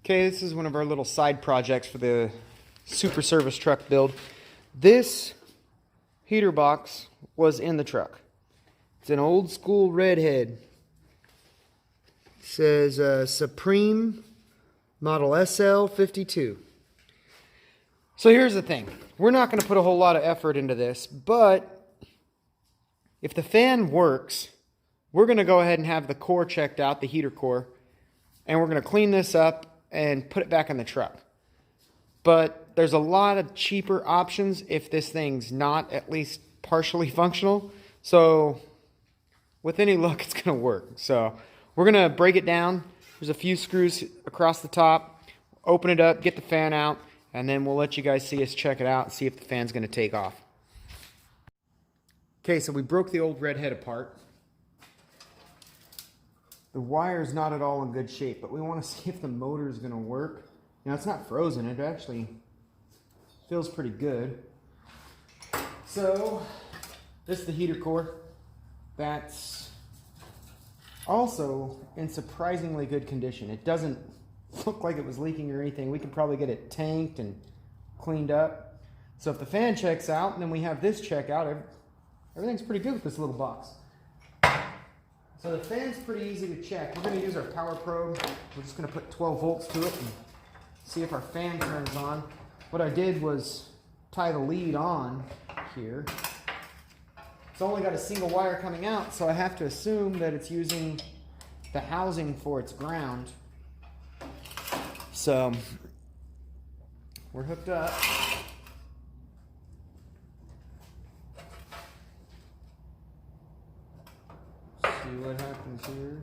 Okay, this is one of our little side projects for the super service truck build. This heater box was in the truck. It's an old school redhead. It says Supreme model SL52. So here's the thing. We're not going to put a whole lot of effort into this, but if the fan works, we're going to go ahead and have the core checked out, the heater core, and we're going to clean this up and put it back in the truck. But there's a lot of cheaper options if this thing's not at least partially functional. So with any luck, it's going to work. So we're going to break it down. There's a few screws across the top. Open it up, get the fan out, and then we'll let you guys see us check it out and see if the fan's going to take off. Okay, so we broke the old redhead apart. The wire's not at all in good shape, but we want to see if the motor is going to work. You know, it's not frozen. It actually feels pretty good. So, this is the heater core. That's also in surprisingly good condition. It doesn't look like it was leaking or anything. We could probably get it tanked and cleaned up. So if the fan checks out, and then we have this check out, everything's pretty good with this little box. So the fan's pretty easy to check. We're going to use our power probe. We're just going to put 12 volts to it and see if our fan turns on. What I did was tie the lead on here. It's only got a single wire coming out, so I have to assume that it's using the housing for its ground. So we're hooked up. See what happens here.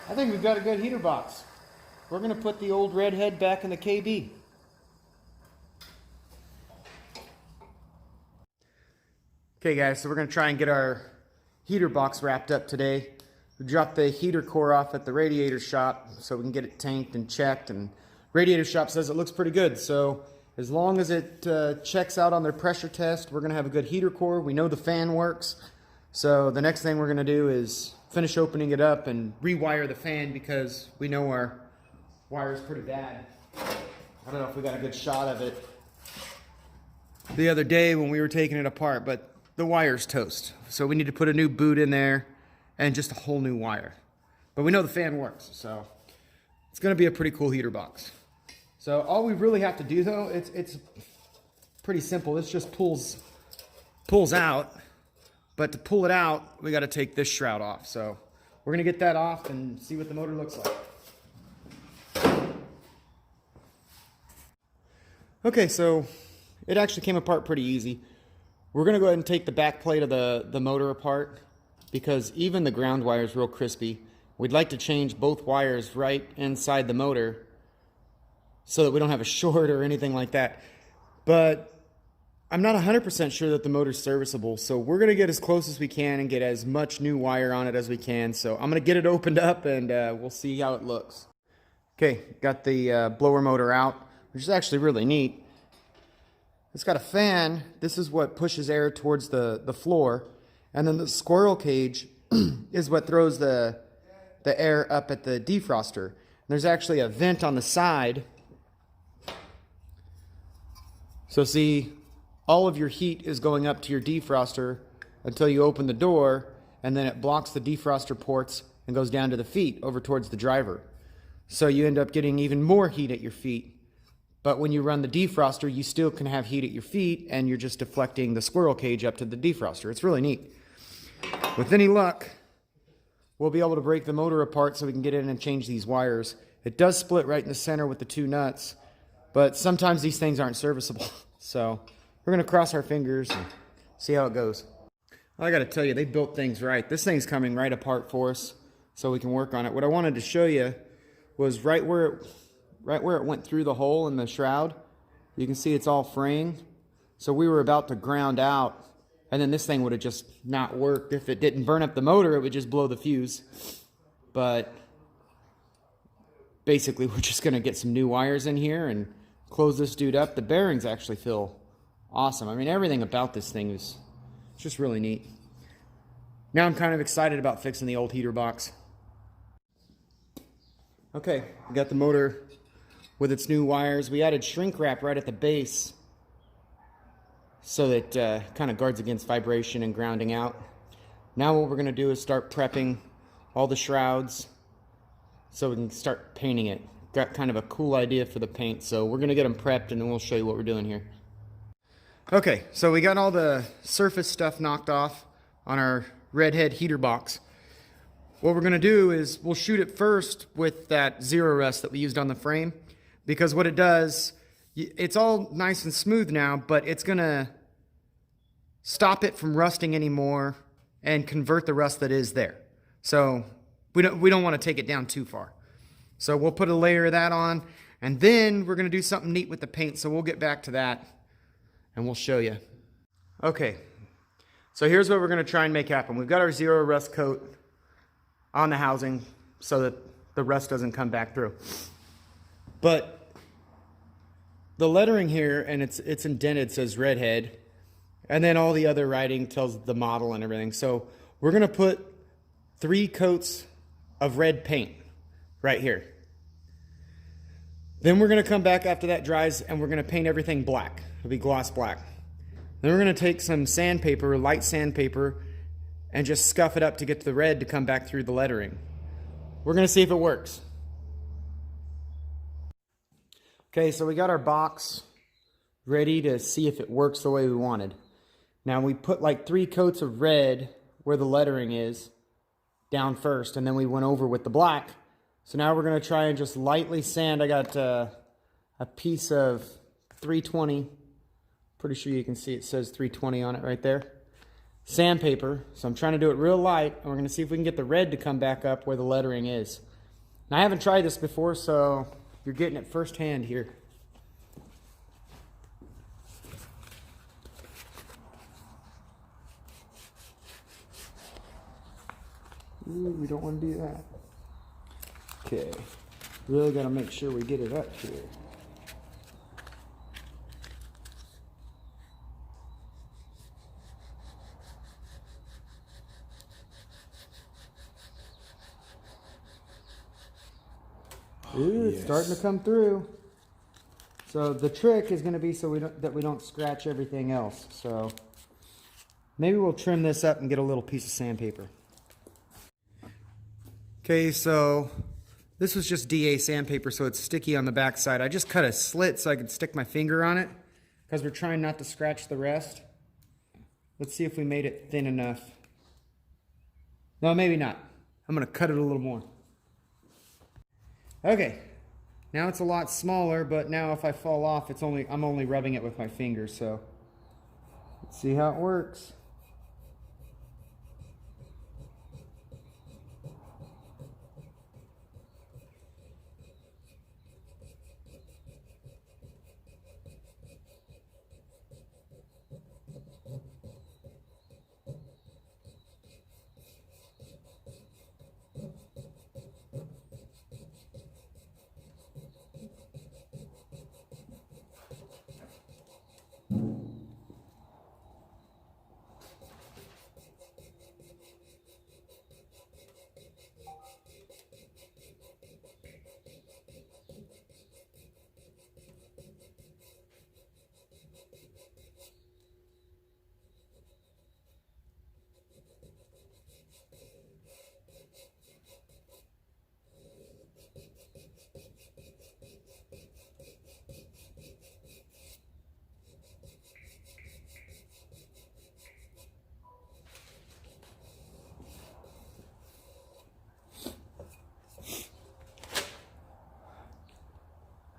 I think we've got a good heater box. We're going to put the old redhead back in the KB. Okay guys, so we're going to try and get our heater box wrapped up today. We dropped the heater core off at the radiator shop so we can get it tanked and checked, and radiator shop says it looks pretty good. So as long as it checks out on their pressure test, we're going to have a good heater core. We know the fan works. So the next thing we're going to do is finish opening it up and rewire the fan because we know our wire is pretty bad. I don't know if we got a good shot of it the other day when we were taking it apart, but the wire's toast. So we need to put a new boot in there and just a whole new wire. But we know the fan works, so it's going to be a pretty cool heater box. So all we really have to do though, it's pretty simple. This just pulls out, but to pull it out, we got to take this shroud off. So we're going to get that off and see what the motor looks like. Okay, so it actually came apart pretty easy. We're going to go ahead and take the back plate of the motor apart because even the ground wire is real crispy. We'd like to change both wires right inside the motor so that we don't have a short or anything like that. But I'm not 100% sure that the motor's serviceable, so we're going to get as close as we can and get as much new wire on it as we can. So I'm going to get it opened up and we'll see how it looks. Okay, got the blower motor out, which is actually really neat. It's got a fan. This is what pushes air towards the floor, and then the squirrel cage is what throws the air up at the defroster. And there's actually a vent on the side. So see, all of your heat is going up to your defroster until you open the door, and then it blocks the defroster ports and goes down to the feet over towards the driver. So you end up getting even more heat at your feet. But when you run the defroster, you still can have heat at your feet, and you're just deflecting the squirrel cage up to the defroster. It's really neat. With any luck, we'll be able to break the motor apart so we can get in and change these wires. It does split right in the center with the two nuts, but sometimes these things aren't serviceable. So we're going to cross our fingers and see how it goes. Well, I got to tell you, they built things right. This thing's coming right apart for us so we can work on it. What I wanted to show you was right where it went through the hole in the shroud. You can see it's all fraying. So we were about to ground out, and then this thing would have just not worked. If it didn't burn up the motor, it would just blow the fuse. But basically, we're just going to get some new wires in here and close this dude up. The bearings actually feel awesome. I mean, everything about this thing is just really neat. Now I'm kind of excited about fixing the old heater box. Okay, we got the motor with its new wires. We added shrink wrap right at the base so that kind of guards against vibration and grounding out. Now what we're going to do is start prepping all the shrouds so we can start painting it. Got kind of a cool idea for the paint, so we're going to get them prepped and then we'll show you what we're doing here. Okay, so we got all the surface stuff knocked off on our redhead heater box. What we're going to do is we'll shoot it first with that zero rust that we used on the frame, because what it does, it's all nice and smooth now, but it's going to stop it from rusting anymore and convert the rust that is there. So we don't want to take it down too far. So we'll put a layer of that on, and then we're going to do something neat with the paint, so we'll get back to that and we'll show you. Okay, so here's what we're going to try and make happen. We've got our zero rust coat on the housing so that the rust doesn't come back through. But the lettering here, and it's indented, says redhead, and then all the other writing tells the model and everything. So we're going to put 3 coats of red paint right here. Then we're going to come back after that dries and we're going to paint everything black. It'll be gloss black. Then we're going to take some sandpaper, light sandpaper, and just scuff it up to get the red to come back through the lettering. We're going to see if it works. Okay, so we got our box ready to see if it works the way we wanted. Now we put like 3 coats of red where the lettering is down first, and then we went over with the black. So now we're going to try and just lightly sand. I got a piece of 320. Pretty sure you can see it says 320 on it right there. Sandpaper. So I'm trying to do it real light, and we're going to see if we can get the red to come back up where the lettering is. Now I haven't tried this before, so you're getting it firsthand here. Ooh, we don't want to do that. Okay, really got to make sure we get it up here. Ooh, it's starting to come through. So the trick is going to be so we don't scratch everything else. So maybe we'll trim this up and get a little piece of sandpaper. Okay, so this was just DA sandpaper, so it's sticky on the back side. I just cut a slit so I could stick my finger on it because we're trying not to scratch the rest. Let's see if we made it thin enough. No, maybe not. I'm going to cut it a little more. Okay, now it's a lot smaller, but now if I fall off, I'm only rubbing it with my fingers, so let's see how it works.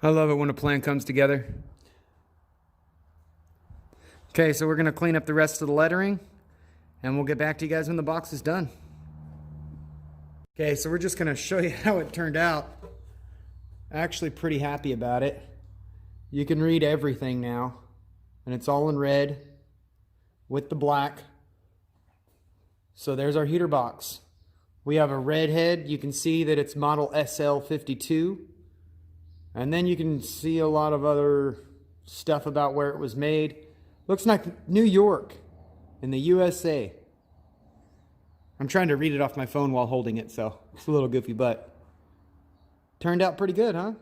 I love it when a plan comes together. Okay, so we're going to clean up the rest of the lettering, and we'll get back to you guys when the box is done. Okay, so we're just going to show you how it turned out. Actually pretty happy about it. You can read everything now, and it's all in red with the black. So there's our heater box. We have a redhead. You can see that it's model SL52. And then you can see a lot of other stuff about where it was made. Looks like New York in the USA. I'm trying to read it off my phone while holding it, so it's a little goofy, but turned out pretty good, huh?